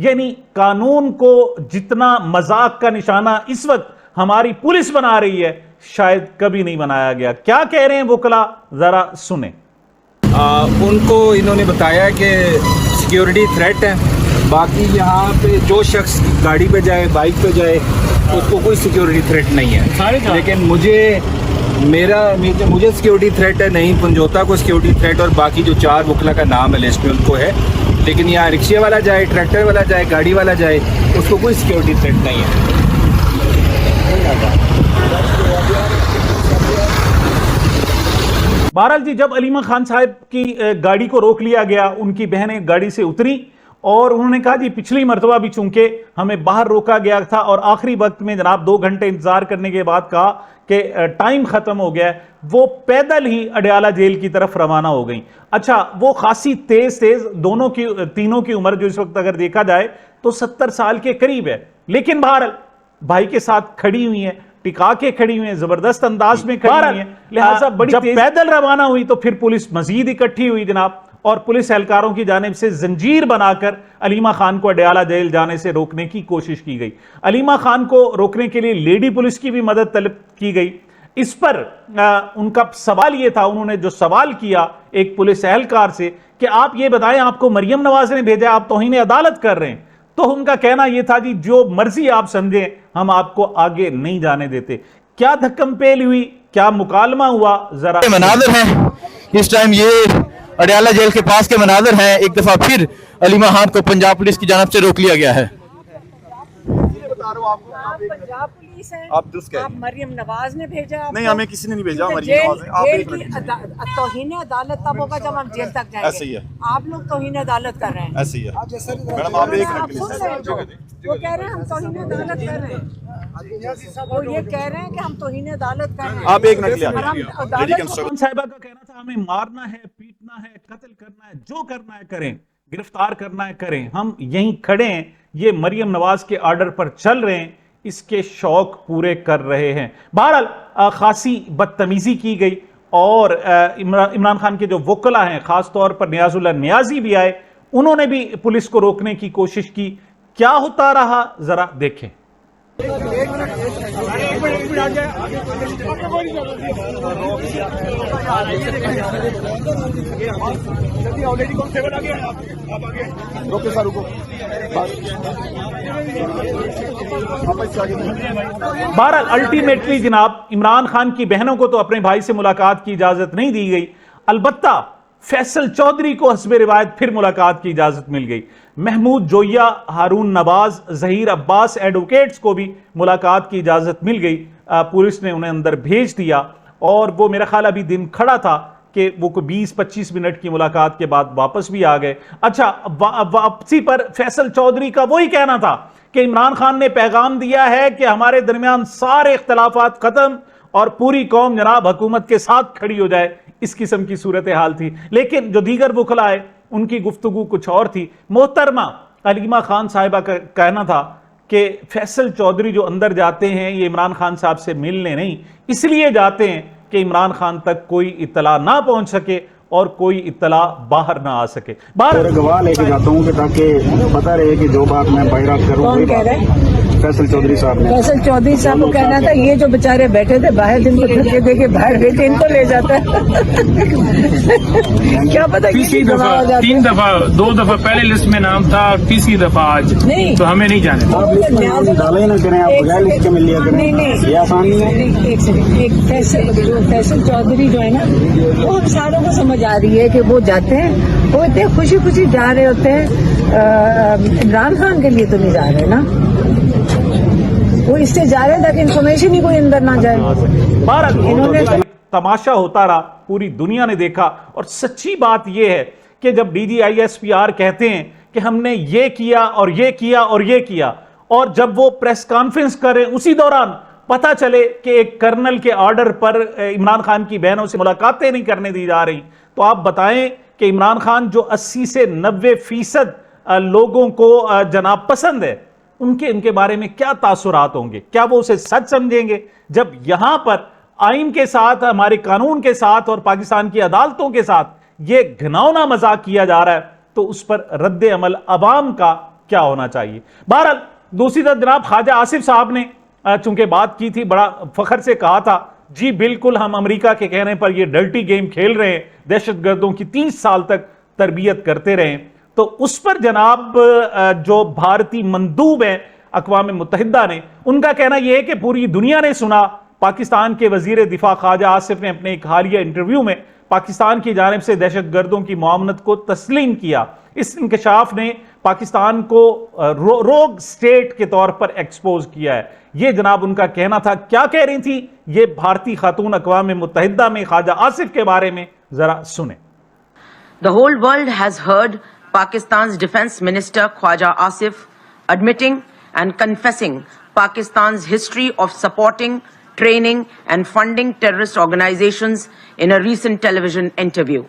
یعنی قانون کو جتنا مذاق کا نشانہ اس وقت ہماری پولیس بنا رہی ہے شاید کبھی نہیں بنایا گیا. کیا کہہ رہے ہیں وکلا ذرا سنیں. ان کو انہوں نے بتایا کہ سیکیورٹی تھریٹ ہے, باقی یہاں پہ جو شخص گاڑی پہ جائے بائک پہ جائے اس کو کوئی سیکیورٹی تھریٹ نہیں ہے, لیکن مجھے سیکیورٹی تھریٹ ہے نہیں, پنجوتا کو سیکیورٹی تھریٹ اور باقی جو 4 وکلا کا نام ہے لسٹ میں ان کو ہے, لیکن یہاں رکشے والا جائے, ٹریکٹر والا جائے, گاڑی والا جائے اس کو کوئی سیکیورٹی تھریٹ نہیں ہے. بہرحال جی, جب علیمہ خان صاحب کی گاڑی کو روک لیا گیا, ان کی بہنیں گاڑی سے اتری اور انہوں نے کہا جی پچھلی مرتبہ بھی چونکہ ہمیں باہر روکا گیا تھا اور آخری وقت میں جناب 2 گھنٹے انتظار کرنے کے بعد کہا کہ ٹائم ختم ہو گیا ہے, وہ پیدل ہی اڈیالہ جیل کی طرف روانہ ہو گئیں. اچھا, وہ خاصی تیز تینوں کی عمر جو اس وقت اگر دیکھا جائے تو 70 سال کے قریب ہے, لیکن بہرحال بھائی کے ساتھ کھڑی ہوئی ہیں, ٹکا کے کھڑی ہوئی ہیں, زبردست انداز میں کھڑی ہوئی ہیں, لہٰذا جب پیدل روانہ ہوئی تو پھر پولیس مزید اکٹھی ہوئی جناب, اور پولیس اہلکاروں کی جانب سے زنجیر بنا کر علیمہ خان کو اڈیالہ جیل جانے سے روکنے کی کوشش کی گئی. علیمہ خان کو روکنے کے لیے لیڈی پولیس کی بھی مدد طلب کی گئی. اس پر ان کا سوال یہ تھا, انہوں نے جو سوال کیا ایک پولیس اہلکار سے کہ آپ یہ بتائیں آپ کو مریم نواز نے بھیجا, آپ توہین عدالت کر رہے ہیں, تو ان کا کہنا یہ تھا جی جو مرضی آپ سمجھیں ہم آپ کو آگے نہیں جانے دیتے. کیا دھکم پیل ہوئی, کیا مکالمہ ہوا, ذرا مناظر ہیں اس ٹائم, یہ اڈیالہ جیل کے پاس کے مناظر ہیں. ایک دفعہ پھر علیمہ خان کو پنجاب پولیس کی جانب سے روک لیا گیا ہے. پنجاب پولیس ہے, آپ درست کہہ رہے آپ مریم نواز نے بھیجا, نہیں ہمیں کسی نے نہیں بھیجا. مریم نواز نے. آپ ایک منٹ, توہین عدالت تب ہوگا جب ہم جیل تک جائیں ایسے ہی گے. ہے, آپ لوگ توہین عدالت کر رہے ہیں, ایسے ہی ہے میڈم. آپ ایک منٹ آپ سن رہے ہیں, وہ کہہ رہے ہیں ہم توہین عدالت کر رہے ہیں, وہ یہ کہہ رہے ہیں کہ ہم توہین عدالت کر رہے ہیں. آپ ایک منٹ لے خان صاحبہ کا کہنا تھا ہمیں مارنا ہے, پیٹنا ہے, قتل کرنا ہے, جو کرنا ہے کریں, گرفتار کرنا ہے کریں, ہم یہیں کھڑے ہیں, یہ مریم نواز کے آرڈر پر چل رہے ہیں, اس کے شوق پورے کر رہے ہیں. بہرحال خاصی بدتمیزی کی گئی اور عمران خان کے جو وکلا ہیں خاص طور پر نیاز اللہ نیازی بھی آئے, انہوں نے بھی پولیس کو روکنے کی کوشش کی. کیا ہوتا رہا ذرا دیکھیں. بہرحال الٹیمیٹلی جناب عمران خان کی بہنوں کو تو اپنے بھائی سے ملاقات کی اجازت نہیں دی گئی, البتہ فیصل چودھری کو حسب روایت پھر ملاقات کی اجازت مل گئی. محمود جویا, ہارون نواز, ظہیر عباس ایڈوکیٹس کو بھی ملاقات کی اجازت مل گئی. پولیس نے انہیں اندر بھیج دیا اور وہ میرا خیال ابھی دن کھڑا تھا کہ وہ 20-25 منٹ کی ملاقات کے بعد واپس بھی آ گئے. اچھا, واپسی پر فیصل چودھری کا وہی کہنا تھا کہ عمران خان نے پیغام دیا ہے کہ ہمارے درمیان سارے اختلافات ختم اور پوری قوم جناب حکومت کے ساتھ کھڑی ہو جائے, اس قسم کی صورتحال تھی. لیکن جو دیگر وکلا آئے ان کی گفتگو کچھ اور تھی. محترمہ علیمہ خان صاحبہ کا کہنا تھا کہ فیصل چودھری جو اندر جاتے ہیں یہ عمران خان صاحب سے ملنے نہیں, اس لیے جاتے ہیں کہ عمران خان تک کوئی اطلاع نہ پہنچ سکے اور کوئی اطلاع باہر نہ آ سکے. گواہ لے کے جاتا ہوں کہ تاکہ پتہ رہے کہ جو بات میں بیان کروں. کون کہہ رہے ہیں؟ فیصل چودھری صاحب نے. فیصل چودھری صاحب کو کہنا تھا یہ جو بےچارے بیٹھے تھے باہر, دن کو دھکے دے کے باہر بیٹھے, ان کو لے جاتا ہے. کیا پتا تیسری دفعہ 3 دفعہ 2 دفعہ پہلے لسٹ میں نام تھا, تیسری دفعہ آج نہیں, تو ہمیں نہیں جانے. آپ ڈالے نہ کریں, آپ بغیر لکھ کے مل لیا کریں, یہ آسان نہیں ہے. ایک سیکنڈ, ایک فیصل چودھری جو ہے نا وہ ہم ساروں کو سمجھ آ رہی ہے کہ وہ جاتے ہیں, وہ اتنے خوشی خوشی جا رہے ہوتے ہیں. عمران خان کے لیے تو نہیں جا رہے نا, وہ اس سے جا رہے ہیں تاکہ انفارمیشن ہی کوئی اندر نہ جائے. انہوں نے تماشا ہوتا رہا, پوری دنیا نے دیکھا. اور سچی بات یہ ہے کہ جب DGISPR کہتے ہیں کہ ہم نے یہ کیا اور یہ کیا اور یہ کیا, اور جب وہ پریس کانفرنس کریں اسی دوران پتہ چلے کہ ایک کرنل کے آرڈر پر عمران خان کی بہنوں سے ملاقاتیں نہیں کرنے دی جا رہی, تو آپ بتائیں کہ عمران خان جو 80 سے 90% لوگوں کو جناب پسند ہے, ان کے بارے میں کیا تاثرات ہوں گے؟ کیا وہ اسے سچ سمجھیں گے؟ جب یہاں پر آئین کے ساتھ, ہمارے قانون کے ساتھ اور پاکستان کی عدالتوں کے ساتھ یہ گھناؤنا مذاق کیا جا رہا ہے, تو اس پر رد عمل عوام کا کیا ہونا چاہیے. بہرحال دوسری طرف جناب خواجہ آصف صاحب نے چونکہ بات کی تھی, بڑا فخر سے کہا تھا جی بالکل ہم امریکہ کے کہنے پر یہ ڈرٹی گیم کھیل رہے ہیں, دہشت گردوں کی 30 سال تک تربیت کرتے رہے. تو اس پر جناب جو بھارتی مندوب ہیں اقوام متحدہ نے, ان کا کہنا یہ ہے کہ پوری دنیا نے سنا. پاکستان کے وزیر دفاع خواجہ آصف نے اپنے ایک حالیہ انٹرویو میں پاکستان کی جانب سے دہشت گردوں کی معاونت کو تسلیم کیا. اس انکشاف نے پاکستان کو روگ سٹیٹ کے طور پر ایکسپوز کیا ہے. یہ جناب ان کا کہنا تھا. کیا کہہ رہی تھی یہ بھارتی خاتون اقوام متحدہ میں خواجہ آصف کے بارے میں ذرا سنیں. The whole world has heard Pakistan's Defense Minister Khwaja Asif admitting and confessing Pakistan's history of supporting, training and funding terrorist organizations in a recent television interview.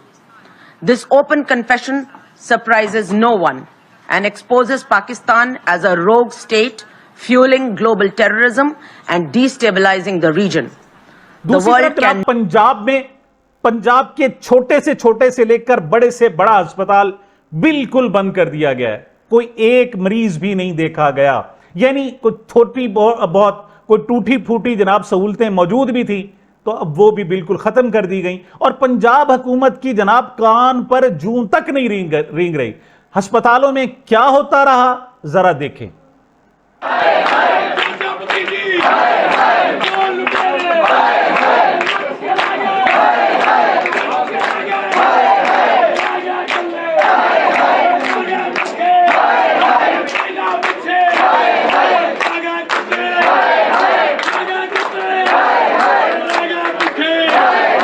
This open confession surprises no one and exposes Pakistan as a rogue state fueling global terrorism and destabilizing the region. The دوسری world طرف can Punjab کے چھوٹے سے لے کر بڑے سے بڑا اسپتال بالکل بند کر دیا گیا ہے. کوئی ایک مریض بھی نہیں دیکھا گیا. یعنی کوئی تھوڑی بہت کوئی ٹوٹی پھوٹی جناب سہولتیں موجود بھی تھی تو اب وہ بھی بالکل ختم کر دی گئیں. اور پنجاب حکومت کی جناب کان پر جوں تک نہیں رینگ رہی. ہسپتالوں میں کیا ہوتا رہا ذرا دیکھیں.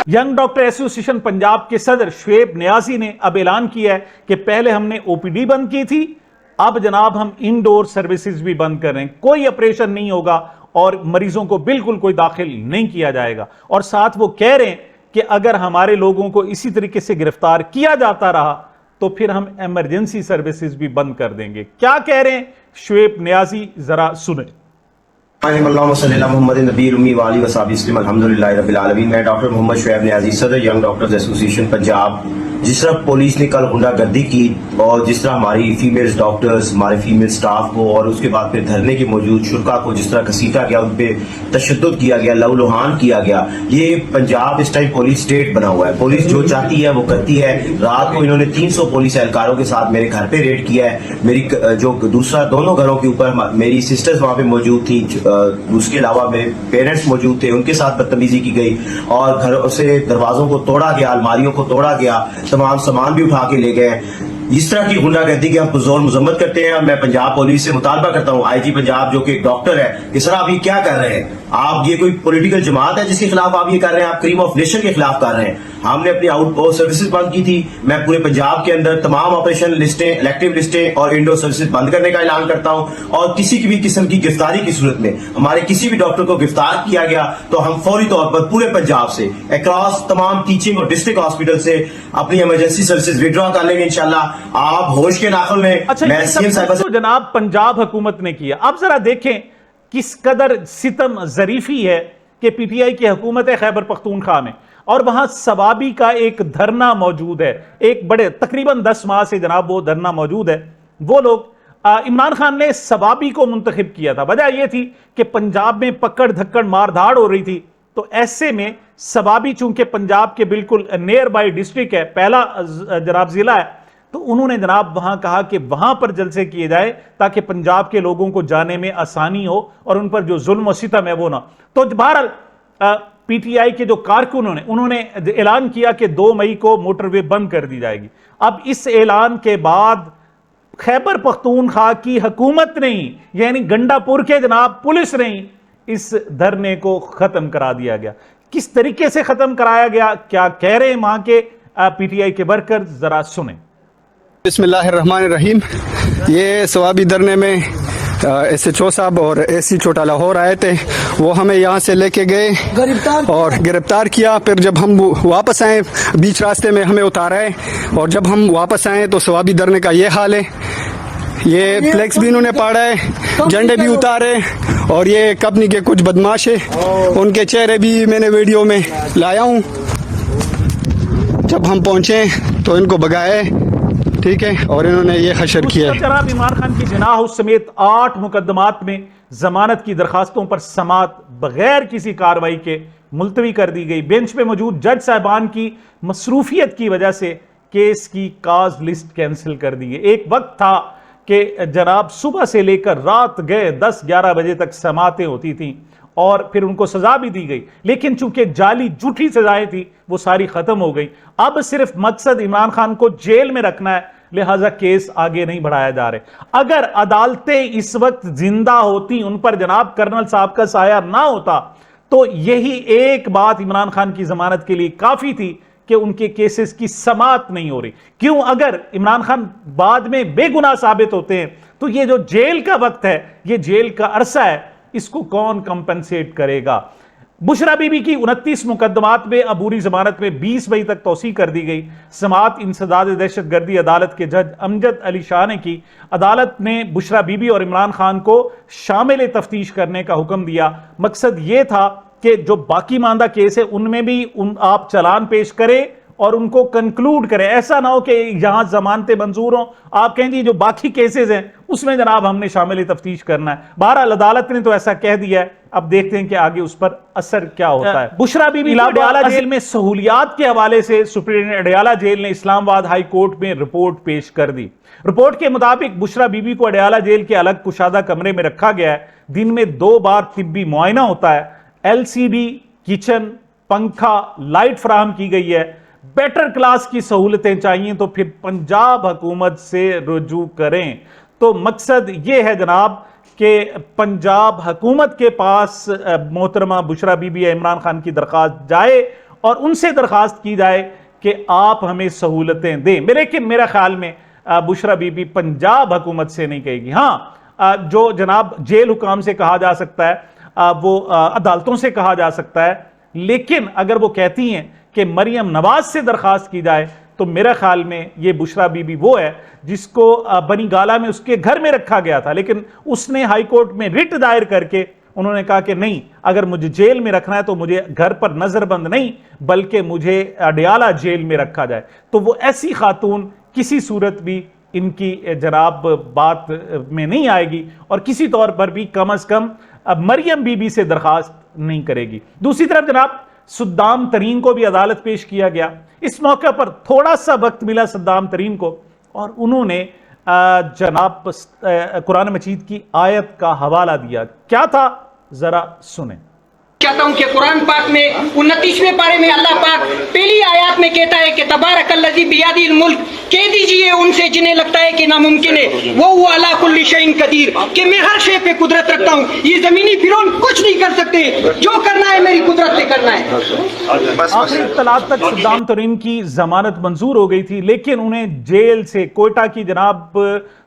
ینگ ڈاکٹر ایسوسیشن پنجاب کے صدر شعیب نیازی نے اب اعلان کیا ہے کہ پہلے ہم نے او پی ڈی بند کی تھی, اب جناب ہم انڈور سروسز بھی بند کر رہے ہیں. کوئی آپریشن نہیں ہوگا اور مریضوں کو بالکل کوئی داخل نہیں کیا جائے گا. اور ساتھ وہ کہہ رہے ہیں کہ اگر ہمارے لوگوں کو اسی طریقے سے گرفتار کیا جاتا رہا تو پھر ہم ایمرجنسی سروسز بھی بند کر دیں گے. کیا کہہ رہے ہیں شعیب نیازی ذرا سنیں. اللہم صلی اللہ محمد نبی امی والی وصحبہ وسلم الحمدللہ رب العالمین. میں ڈاکٹر محمد شعیب نیازی صدر ینگ ڈاکٹرز ایسوسیشن پنجاب. جس طرح پولیس نے کل غنڈہ گردی کی اور جس طرح ہماری فیمیل ڈاکٹرز ہمارے فیمیل سٹاف کو اور اس کے بعد پھر دھرنے کے موجود شرکا کو جس طرح گھسیٹا گیا, ان پہ تشدد کیا گیا, لہو لہان کیا گیا. یہ پنجاب اس ٹائم پولیس اسٹیٹ بنا ہوا ہے. پولیس جو چاہتی ہے وہ کرتی ہے. رات کو انہوں نے 300 پولیس اہلکاروں کے ساتھ میرے گھر پہ ریڈ کیا ہے. میری جو دوسرا دونوں گھروں کے اوپر میری سسٹرز وہاں پہ موجود تھی, اس کے علاوہ میرے پیرنٹس موجود تھے, ان کے ساتھ بدتمیزی کی گئی اور گھروں سے دروازوں کو توڑا گیا, الماریوں کو توڑا گیا, تمام سامان بھی اٹھا کے لے گئے. اس طرح کی غنڈہ گردی کی ہم پرزور مذمت کرتے ہیں. میں پنجاب پولیس سے مطالبہ کرتا ہوں, آئی جی پنجاب جو کہ ایک ڈاکٹر ہے, کہ سر آپ یہ کیا کر رہے ہیں؟ آپ یہ کوئی پولیٹیکل جماعت ہے جس کے خلاف آپ یہ کر رہے ہیں؟ آپ کریم آف نیشن کے خلاف کر رہے ہیں. ہم نے اپنی آؤٹ پوسٹ سروسز بند کی تھی. میں پورے پنجاب کے اندر تمام آپریشن لسٹیں, الیکٹیو لسٹیں اور انڈور سروسز بند کرنے کا اعلان کرتا ہوں. اور کسی بھی قسم کی گرفتاری کی صورت میں ہمارے کسی بھی ڈاکٹر کو گرفتار کیا گیا تو ہم فوری طور پر پورے پنجاب سے اکراس تمام ٹیچنگ اور ڈسٹرکٹ ہاسپٹل سے اپنی ایمرجنسی سروسز ودرا کر لیں گے انشاءاللہ. آپ ہوش کے ناخن میں. تو جناب پنجاب حکومت نے کیا. اب ذرا دیکھیں کس قدر ستم ظریفی ہے کہ پی ٹی آئی کی حکومت ہے خیبر پختونخوا میں, اور وہاں سوابی کا ایک دھرنا موجود ہے. ایک بڑے تقریباً 10 ماہ سے جناب وہ دھرنا موجود ہے. وہ لوگ عمران خان نے سوابی کو منتخب کیا تھا. وجہ یہ تھی کہ پنجاب میں پکڑ دھکڑ مار دھاڑ ہو رہی تھی, تو ایسے میں سوابی چونکہ پنجاب کے بالکل نیئر بائی ڈسٹرکٹ ہے, پہلا جناب ضلع ہے, تو انہوں نے جناب وہاں کہا کہ وہاں پر جلسے کیے جائے تاکہ پنجاب کے لوگوں کو جانے میں آسانی ہو اور ان پر جو ظلم و ستم ہے وہ نہ. تو بہرحال پی ٹی آئی کے جو کارکنوں نے انہوں نے اعلان کیا کہ 2 مئی کو موٹر وے بند کر دی جائے گی. اب اس اعلان کے بعد خیبر پختونخوا کی حکومت نہیں, یعنی گنڈا پور کے جناب پولیس نہیں, اس دھرنے کو ختم کرا دیا گیا. کس طریقے سے ختم کرایا گیا, کیا کہہ رہے ہیں وہاں کے پی ٹی آئی کے ورکرز, ذرا سنیں. بسم اللہ الرحمن الرحیم. یہ سوابی دھرنے میں ایس ایچ او صاحب اور اے سی چھوٹا لاہور آئے تھے. وہ ہمیں یہاں سے لے کے گئے اور گرفتار کیا. پھر جب ہم واپس آئے بیچ راستے میں ہمیں اتارا ہے, اور جب ہم واپس آئے تو سوابی دھرنے کا یہ حال ہے. یہ فلیکس بھی انہوں نے پاڑا ہے, جھنڈے بھی اتارے, اور یہ کمپنی کے کچھ بدماش ہیں, ان کے چہرے بھی میں نے ویڈیو میں لایا ہوں. جب ہم پہنچے تو ان کو بگائے, ٹھیک ہے، اور انہوں نے یہ حشر کیا ہے. جناب عمران خان کی جناح ہاؤس سمیت 8 مقدمات میں ضمانت کی درخواستوں پر سماعت بغیر کسی کارروائی کے ملتوی کر دی گئی. بینچ پہ موجود جج صاحبان کی مصروفیت کی وجہ سے کیس کی کاز لسٹ کینسل کر دی گئی. ایک وقت تھا کہ جناب صبح سے لے کر رات گئے 10-11 بجے تک سماعتیں ہوتی تھیں اور پھر ان کو سزا بھی دی گئی، لیکن چونکہ جعلی جھوٹی سزائیں تھی وہ ساری ختم ہو گئی. اب صرف مقصد عمران خان کو جیل میں رکھنا ہے، لہٰذا کیس آگے نہیں بڑھایا جا رہے. اگر عدالتیں اس وقت زندہ ہوتی، ان پر جناب کرنل صاحب کا سایہ نہ ہوتا، تو یہی ایک بات عمران خان کی ضمانت کے لیے کافی تھی کہ ان کے کیسز کی سماعت نہیں ہو رہی. کیوں؟ اگر عمران خان بعد میں بے گناہ ثابت ہوتے ہیں تو یہ جو جیل کا وقت ہے، یہ جیل کا عرصہ ہے، اس کو کون کمپنسیٹ کرے گا؟ بشرا بی بی کی 29 مقدمات میں عبوری ضمانت میں 20 مئی تک توسیع کر دی گئی. سماعت انسداد دہشت گردی عدالت کے جج امجد علی شاہ نے کی. عدالت نے بشرا بی بی اور عمران خان کو شامل تفتیش کرنے کا حکم دیا. مقصد یہ تھا کہ جو باقی ماندہ کیس ہے ان میں بھی آپ چلان پیش کریں اور ان کو کنکلوڈ کریں. ایسا نہ ہو کہ یہاں ضمانتیں منظور ہوں، آپ کہیں جی جو باقی کیسز ہیں اس میں جناب ہم نے شامل تفتیش کرنا ہے. بہرحال عدالت نے تو ایسا کہہ دیا ہے، اب دیکھتے ہیں کہ آگے اس پر اثر کیا ہوتا ہے. بشرا بی بی اڈیالہ جیل میں سہولیات کے حوالے سے سپرنٹینڈنٹ اڈیالہ جیل نے اسلام آباد ہائی کورٹ میں رپورٹ پیش کر دی. رپورٹ کے مطابق بشرا بی بی کو اڈیالہ جیل کے الگ کشادہ کمرے میں رکھا گیا ہے. دن میں 2 بار طبی معائنہ ہوتا ہے. LCD کچن، پنکھا، لائٹ فراہم کی گئی ہے. بیٹر کلاس کی سہولتیں چاہیے تو پھر پنجاب حکومت سے رجوع کریں. تو مقصد یہ ہے جناب کہ پنجاب حکومت کے پاس محترمہ بشرا بی بی عمران خان کی درخواست جائے اور ان سے درخواست کی جائے کہ آپ ہمیں سہولتیں دیں. لیکن میرا خیال میں بشرا بی بی پنجاب حکومت سے نہیں کہے گی. ہاں جو جناب جیل حکام سے کہا جا سکتا ہے وہ عدالتوں سے کہا جا سکتا ہے، لیکن اگر وہ کہتی ہیں کہ مریم نواز سے درخواست کی جائے تو میرا خیال میں یہ بشرا بی بی وہ ہے جس کو بنی گالا میں اس کے گھر میں رکھا گیا تھا، لیکن اس نے ہائی کورٹ میں رٹ دائر کر کے انہوں نے کہا کہ نہیں، اگر مجھے جیل میں رکھنا ہے تو مجھے گھر پر نظر بند نہیں بلکہ مجھے اڈیالہ جیل میں رکھا جائے. تو وہ ایسی خاتون کسی صورت بھی ان کی جناب بات میں نہیں آئے گی اور کسی طور پر بھی کم از کم مریم بی بی سے درخواست نہیں کرے گی. دوسری طرف جناب صدام ترین کو بھی عدالت پیش کیا گیا. اس موقع پر تھوڑا سا وقت ملا صدام ترین کو اور انہوں نے جناب قرآن مجید کی آیت کا حوالہ دیا. کیا تھا ذرا سنیں. چاہتا ہوں کہ قرآن پاک میں 29ویں پارے میں اللہ پاک پہلی آیات میں کہتا ہے کہ تبارک الذی بیدہ الملک، کہہ دیجئے ان سے جنہیں لگتا ہے کہ ناممکن ہے، وہ علی کل شیء قدیر، کہ میں ہر شے پہ قدرت رکھتا ہوں. یہ زمینی فرعون کچھ نہیں کر سکتے، جو کرنا ہے میری قدرت سے کرنا ہے. آخری اطلاعات تک صدام ترین کی ضمانت منظور ہو گئی تھی، لیکن انہیں جیل سے کوئٹہ کی جناب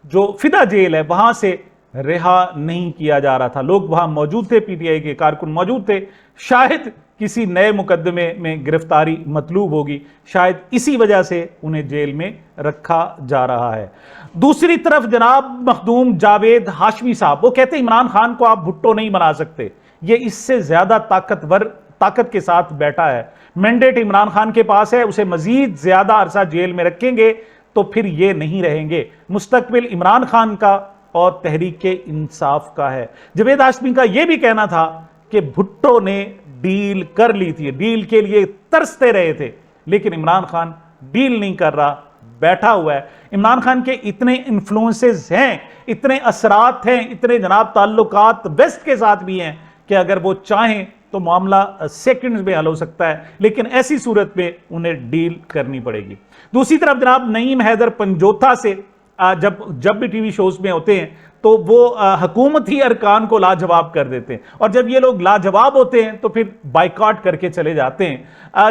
جو فدا جیل ہے وہاں سے رہا نہیں کیا جا رہا تھا. لوگ وہاں موجود تھے، پی ٹی آئی کے کارکن موجود تھے. شاید کسی نئے مقدمے میں گرفتاری مطلوب ہوگی، شاید اسی وجہ سے انہیں جیل میں رکھا جا رہا ہے. دوسری طرف جناب مخدوم جاوید ہاشمی صاحب وہ کہتے ہیں عمران خان کو آپ بھٹو نہیں بنا سکتے، یہ اس سے زیادہ طاقت کے ساتھ بیٹھا ہے. مینڈیٹ عمران خان کے پاس ہے، اسے مزید زیادہ عرصہ جیل میں رکھیں گے تو پھر یہ نہیں رہیں گے. مستقبل عمران خان کا اور تحریک انصاف کا ہے. جاوید ہاشمی کا یہ بھی کہنا تھا کہ بھٹو نے ڈیل کر لی تھی، ڈیل کے لیے ترستے رہے تھے، لیکن عمران خان ڈیل نہیں کر رہا، بیٹھا ہوا ہے. عمران خان کے اتنے انفلوئنسز ہیں، اتنے اثرات ہیں، اتنے جناب تعلقات ویسٹ کے ساتھ بھی ہیں کہ اگر وہ چاہیں تو معاملہ سیکنڈز میں حل ہو سکتا ہے، لیکن ایسی صورت میں انہیں ڈیل کرنی پڑے گی. دوسری طرف جناب نعیم حیدر پنجوتھا سے جب بھی ٹی وی شوز میں ہوتے ہیں تو وہ حکومتی ارکان کو لاجواب کر دیتے ہیں، اور جب یہ لوگ لاجواب ہوتے ہیں تو پھر بائیکاٹ کر کے چلے جاتے ہیں.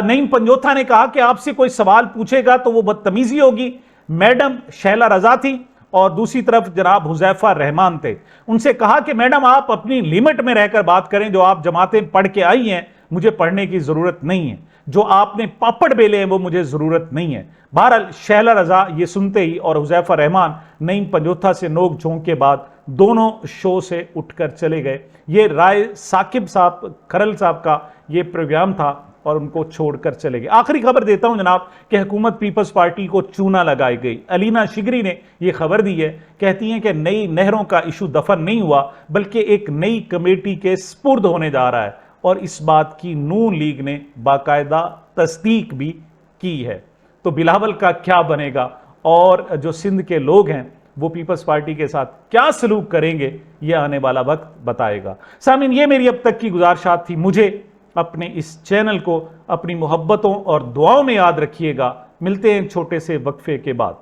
نعیم پنجوتھا نے کہا کہ آپ سے کوئی سوال پوچھے گا تو وہ بدتمیزی ہوگی. میڈم شہلا رضا تھی اور دوسری طرف جناب حذیفہ رحمان تھے. ان سے کہا کہ میڈم آپ اپنی لیمٹ میں رہ کر بات کریں، جو آپ جماعتیں پڑھ کے آئی ہیں مجھے پڑھنے کی ضرورت نہیں ہے، جو آپ نے پاپڑ بیلے ہیں وہ مجھے ضرورت نہیں ہے. بہرحال شہلا رضا یہ سنتے ہی اور حذیفہ رحمان نعیم پنجوتھا سے نوک جھونک کے بعد دونوں شو سے اٹھ کر چلے گئے. یہ رائے ثاقب صاحب کھرل صاحب کا یہ پروگرام تھا اور ان کو چھوڑ کر چلے گئے۔ آخری خبر دیتا ہوں جناب کہ حکومت پیپلز پارٹی کو چونا لگائی گئی۔ علینا شگری نے یہ خبر دی ہے، کہتی ہیں کہ نئی نہروں کا ایشو دفن نہیں ہوا بلکہ ایک نئی کمیٹی کے سپرد ہونے جا رہا ہے، اور اس بات کی نون لیگ نے باقاعدہ تصدیق بھی کی ہے۔ تو بلاول کا کیا بنے گا اور جو سندھ کے لوگ ہیں وہ پیپلز پارٹی کے ساتھ کیا سلوک کریں گے، یہ آنے والا وقت بتائے گا۔ سامعین، یہ میری اب تک کی گزارشات تھی۔ مجھے اپنے اس چینل کو اپنی محبتوں اور دعاؤں میں یاد رکھیے گا۔ ملتے ہیں چھوٹے سے وقفے کے بعد۔